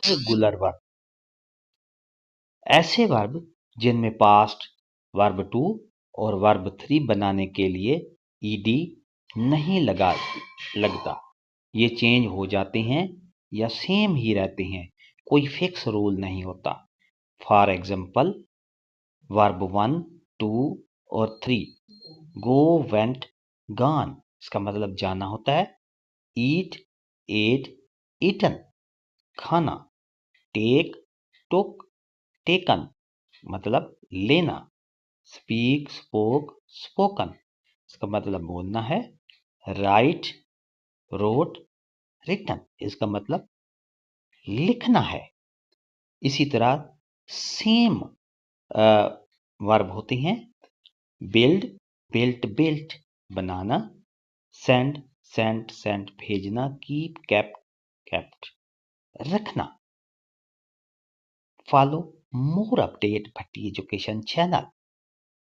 Regular verb, ऐसे verb जिनमें past, verb to और वर्ब थ्री बनाने के लिए ईडी नहीं लगता। ये चेंज हो जाते हैं या सेम ही रहते हैं, कोई फिक्स रूल नहीं होता। For example, verb one, two और थ्री, गो, वेंट, गॉन, इसका मतलब जाना होता है। ईट, एट, ईटन, खाना। टेक, टुक, टेकन, मतलब लेना। स्पीक, स्पोक, स्पोकन, इसका मतलब बोलना है। राइट, रोट, रिटन, इसका मतलब लिखना है। इसी तरह सेम वर्ब होते हैं। बिल्ड, बिल्ट, बिल्ट, बनाना। सेंड, सेंट, सेंट, भेजना। कीप, केप्ट, केप्ट, रखना। फॉलो मोर अपडेट भट्टी एजुकेशन चैनल।